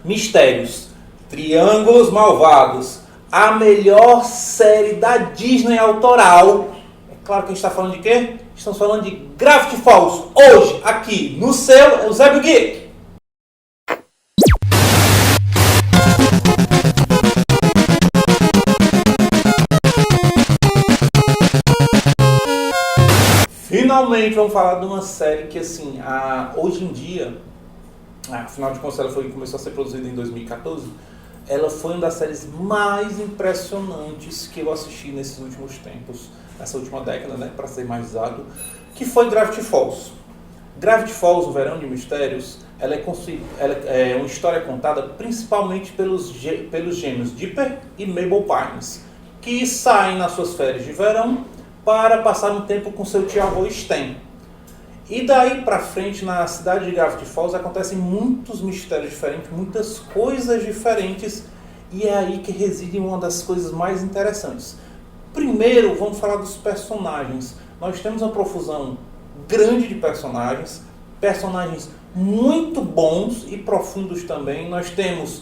Mistérios, Triângulos Malvados, a melhor série da Disney autoral. É claro que a gente está falando de quê? Estamos falando de Gravity Falls, hoje, aqui no seu Eusébio Geek. Finalmente vamos falar de uma série que, assim, hoje em dia, afinal de contas ela começou a ser produzida em 2014, ela foi uma das séries mais impressionantes que eu assisti nesses últimos tempos, nessa última década, né, para ser mais exato, que foi Gravity Falls. Gravity Falls, o Verão de Mistérios, ela é uma história contada principalmente pelos gêmeos Dipper e Mabel Pines, que saem nas suas férias de verão para passar um tempo com seu tio-avô Stan. E daí para frente, na cidade de Gravity Falls, acontecem muitos mistérios diferentes, muitas coisas diferentes, e é aí que reside uma das coisas mais interessantes. Primeiro, vamos falar dos personagens. Nós temos uma profusão grande de personagens muito bons e profundos também. Nós temos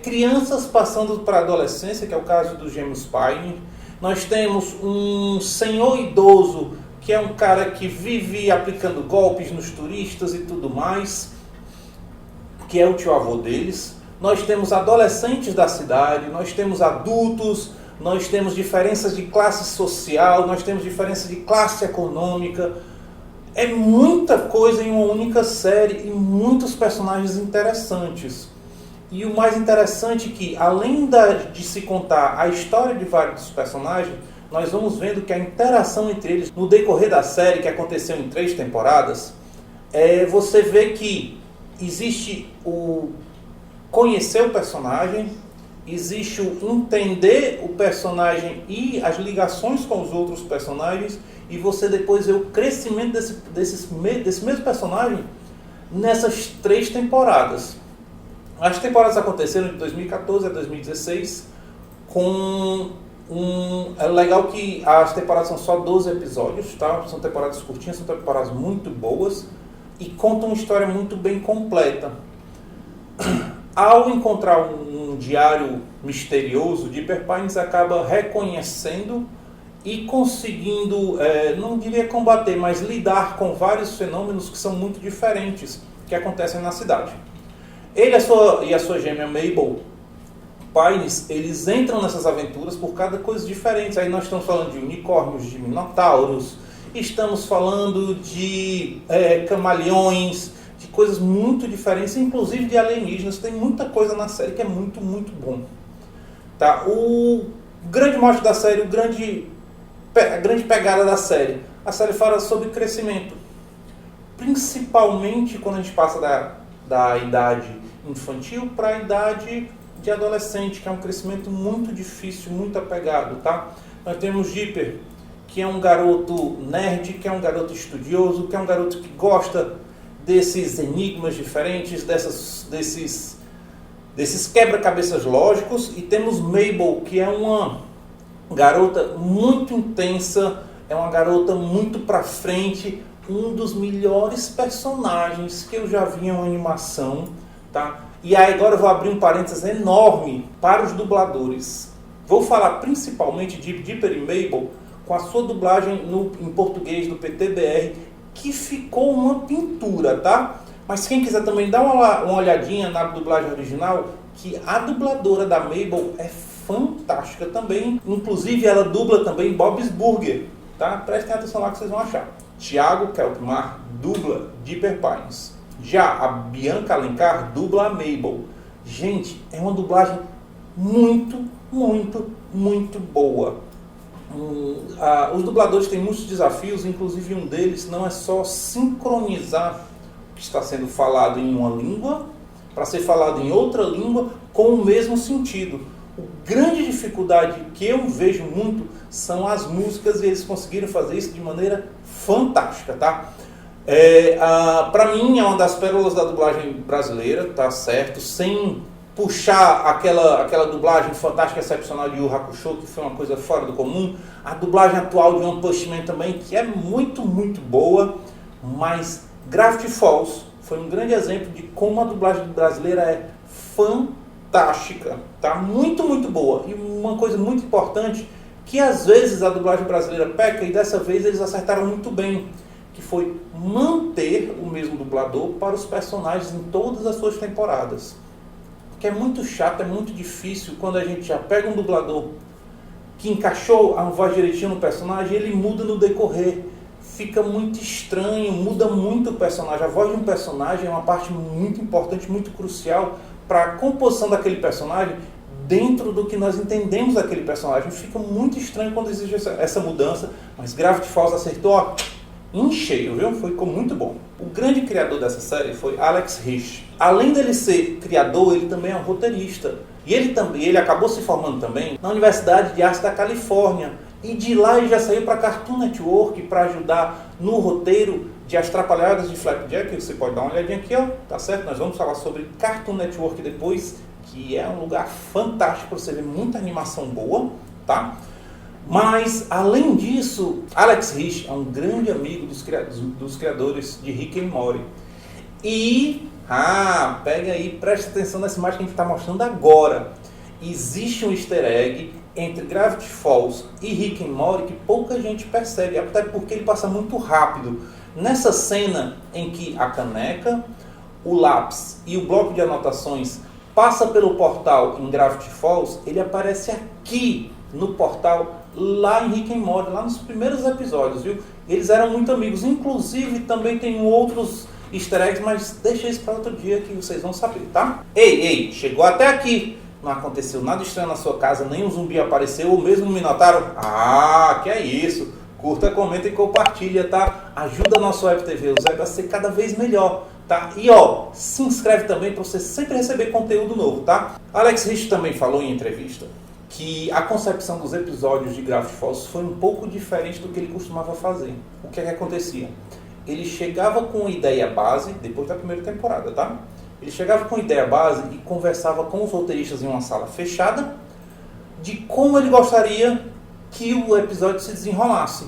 crianças passando para a adolescência, que é o caso dos gêmeos Pine. Nós temos um senhor idoso, que é um cara que vive aplicando golpes nos turistas e tudo mais, que é o tio-avô deles. Nós temos adolescentes da cidade, nós temos adultos, nós temos diferenças de classe social, nós temos diferença de classe econômica. É muita coisa em uma única série e muitos personagens interessantes. E o mais interessante é que, além de se contar a história de vários personagens, nós vamos vendo que a interação entre eles, no decorrer da série, que aconteceu em 3 temporadas, você vê que existe o conhecer o personagem, existe o entender o personagem e as ligações com os outros personagens, e você depois vê o crescimento desse mesmo personagem nessas 3 temporadas. As temporadas aconteceram de 2014 a 2016, é legal que as temporadas são só 12 episódios, tá? São temporadas curtinhas, são temporadas muito boas e contam uma história muito bem completa. Ao encontrar um diário misterioso, Dipper Pines acaba reconhecendo e conseguindo, não diria combater, mas lidar com vários fenômenos que são muito diferentes que acontecem na cidade. Ele e a sua gêmea Mabel Pines, eles entram nessas aventuras por cada coisa diferente. Aí nós estamos falando de unicórnios, de minotauros, estamos falando de camaleões, de coisas muito diferentes, inclusive de alienígenas. Tem muita coisa na série que é muito, muito bom. Tá? O grande mote da série, a grande pegada da série, a série fala sobre crescimento. Principalmente quando a gente passa da idade infantil para a idade de adolescente, que é um crescimento muito difícil, muito apegado, tá? Nós temos Dipper, que é um garoto nerd, que é um garoto estudioso, que é um garoto que gosta desses enigmas diferentes, desses quebra-cabeças lógicos, e temos Mabel, que é uma garota muito intensa, é uma garota muito pra frente, um dos melhores personagens que eu já vi em uma animação, tá? E aí agora eu vou abrir um parênteses enorme para os dubladores. Vou falar principalmente de Dipper e Mabel com a sua dublagem em português do PTBR, que ficou uma pintura, tá? Mas quem quiser também dar uma olhadinha na dublagem original, que a dubladora da Mabel é fantástica também. Inclusive ela dubla também Bob's Burger, tá? Prestem atenção lá que vocês vão achar. Thiago Keltmar dubla Dipper Pines. Já a Bianca Alencar dubla a Mabel. Gente, é uma dublagem muito, muito, muito boa. Os dubladores têm muitos desafios, inclusive um deles não é só sincronizar o que está sendo falado em uma língua para ser falado em outra língua com o mesmo sentido. A grande dificuldade que eu vejo muito são as músicas, e eles conseguiram fazer isso de maneira fantástica, tá? Para mim é uma das pérolas da dublagem brasileira, tá certo? Sem puxar aquela dublagem fantástica, excepcional de Yu Hakusho, que foi uma coisa fora do comum. A dublagem atual de One Punch Man também, que é muito, muito boa. Mas Gravity Falls foi um grande exemplo de como a dublagem brasileira é fantástica, tá? Muito, muito boa. E uma coisa muito importante, que às vezes a dublagem brasileira peca, e dessa vez eles acertaram muito bem, que foi manter o mesmo dublador para os personagens em todas as suas temporadas. Porque é muito chato, é muito difícil quando a gente já pega um dublador que encaixou a voz direitinho no personagem, ele muda no decorrer. Fica muito estranho, muda muito o personagem. A voz de um personagem é uma parte muito importante, muito crucial para a composição daquele personagem dentro do que nós entendemos daquele personagem. Fica muito estranho quando existe essa mudança, mas Gravity Falls acertou, ó, em cheio, viu? Ficou muito bom. O grande criador dessa série foi Alex Hirsch. Além dele ser criador, ele também é um roteirista. E ele acabou se formando também na Universidade de Artes da Califórnia. E de lá ele já saiu para Cartoon Network para ajudar no roteiro de As Trapalhadas de Flapjack. Você pode dar uma olhadinha aqui, ó, tá certo? Nós vamos falar sobre Cartoon Network depois, que é um lugar fantástico para você ver muita animação boa, tá? Mas, além disso, Alex Hirsch é um grande amigo dos criadores de Rick and Morty. E, pega aí, presta atenção nessa imagem que a gente está mostrando agora. Existe um easter egg entre Gravity Falls e Rick and Morty que pouca gente percebe, até porque ele passa muito rápido. Nessa cena em que a caneca, o lápis e o bloco de anotações passa pelo portal em Gravity Falls, ele aparece aqui no portal lá em Rick and Morty, lá nos primeiros episódios, viu? Eles eram muito amigos, inclusive também tem outros easter eggs, mas deixa isso para outro dia que vocês vão saber, tá? Ei, chegou até aqui, não aconteceu nada estranho na sua casa, nem um zumbi apareceu, ou mesmo um minotauro? Que é isso? Curta, comenta e compartilha, tá? Ajuda nosso Web TV Eusébio a ser cada vez melhor, tá? E ó, se inscreve também para você sempre receber conteúdo novo, tá? Alex Hirsch também falou em entrevista que a concepção dos episódios de Gravity Falls foi um pouco diferente do que ele costumava fazer. O que é que acontecia? Ele chegava com ideia base, depois da primeira temporada, tá? Ele chegava com ideia base e conversava com os roteiristas em uma sala fechada de como ele gostaria que o episódio se desenrolasse.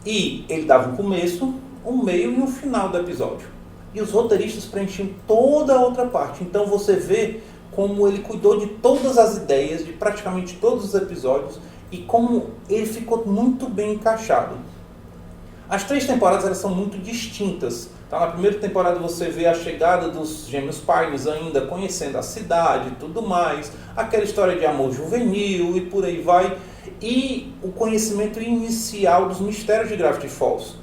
E ele dava um começo, um meio e um final do episódio. E os roteiristas preenchiam toda a outra parte. Então você vê como ele cuidou de todas as ideias, de praticamente todos os episódios, e como ele ficou muito bem encaixado. As 3 temporadas elas são muito distintas. Tá? Na primeira temporada você vê a chegada dos gêmeos Pines ainda, conhecendo a cidade e tudo mais, aquela história de amor juvenil e por aí vai, e o conhecimento inicial dos mistérios de Gravity Falls.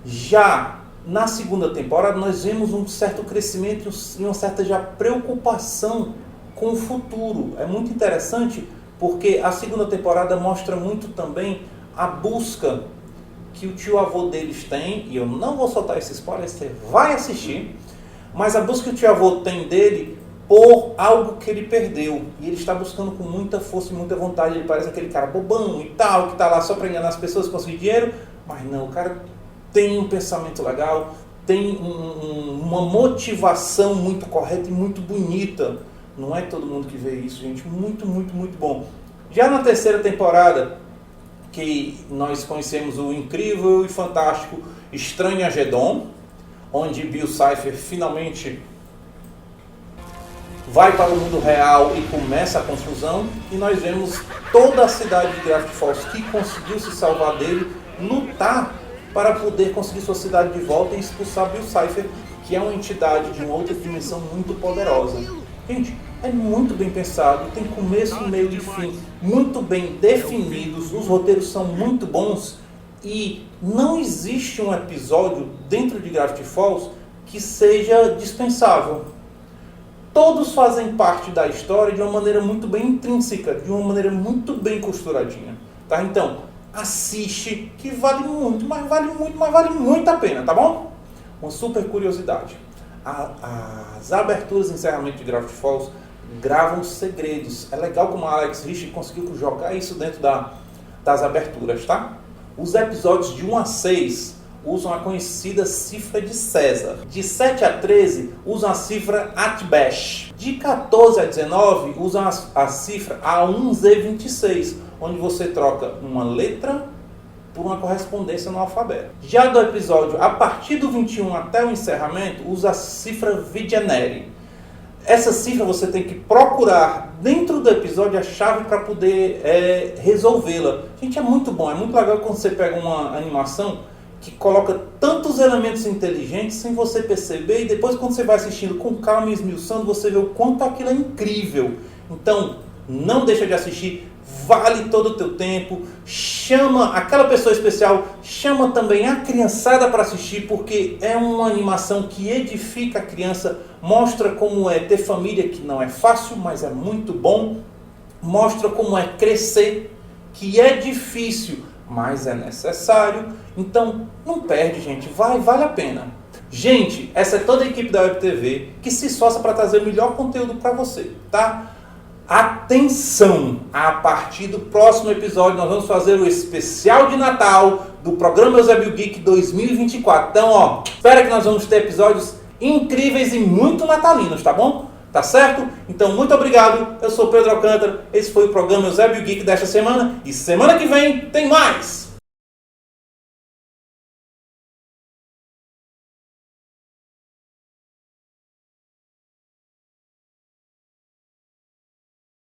Já na segunda temporada nós vemos um certo crescimento e uma certa já preocupação com o futuro. É muito interessante porque a segunda temporada mostra muito também a busca que o tio-avô deles tem, e eu não vou soltar esse spoiler, você vai assistir, mas a busca que o tio-avô tem dele por algo que ele perdeu, e ele está buscando com muita força e muita vontade. Ele parece aquele cara bobão e tal, que está lá só para enganar as pessoas, conseguir dinheiro, mas não, o cara tem um pensamento legal, tem uma motivação muito correta e muito bonita. Não é todo mundo que vê isso, gente. Muito, muito, muito bom. Já na terceira temporada, que nós conhecemos o incrível e fantástico Estranhagedon, onde Bill Cipher finalmente vai para o mundo real e começa a confusão, e nós vemos toda a cidade de Gravity Falls que conseguiu se salvar dele, lutar para poder conseguir sua cidade de volta e expulsar Bill Cipher, que é uma entidade de uma outra dimensão muito poderosa. Gente, é muito bem pensado, tem começo, meio e fim, muito bem definidos, os roteiros são muito bons e não existe um episódio dentro de Gravity Falls que seja dispensável. Todos fazem parte da história de uma maneira muito bem intrínseca, de uma maneira muito bem costuradinha, tá? Então, assiste, que vale muito, mas vale muito a pena, tá bom? Uma super curiosidade. As aberturas e encerramento de Gravity Falls gravam segredos. É legal como a Alex Hirsch conseguiu jogar isso dentro das aberturas, tá? Os episódios de 1 a 6 usam a conhecida cifra de César. De 7 a 13 usam a cifra Atbash. De 14 a 19 usam a cifra A1Z26, onde você troca uma letra por uma correspondência no alfabeto. Já do episódio a partir do 21 até o encerramento, usa a cifra Vigenere. essa cifra você tem que procurar dentro do episódio a chave para poder resolvê-la. Gente, é muito bom, é muito legal quando você pega uma animação que coloca tantos elementos inteligentes sem você perceber, e depois quando você vai assistindo com calma e esmiuçando, você vê o quanto aquilo é incrível. Então, não deixa de assistir, vale todo o teu tempo, chama aquela pessoa especial, chama também a criançada para assistir, porque é uma animação que edifica a criança, mostra como é ter família, que não é fácil, mas é muito bom, mostra como é crescer, que é difícil, mas é necessário. Então, não perde, gente, vale a pena. Gente, essa é toda a equipe da Web TV que se esforça para trazer o melhor conteúdo para você, tá? Atenção! A partir do próximo episódio nós vamos fazer o especial de Natal do programa Eusébio Geek 2024. Então, espera que nós vamos ter episódios incríveis e muito natalinos, tá bom? Tá certo? Então, muito obrigado. Eu sou Pedro Alcântara. Esse foi o programa Eusébio Geek desta semana. E semana que vem tem mais!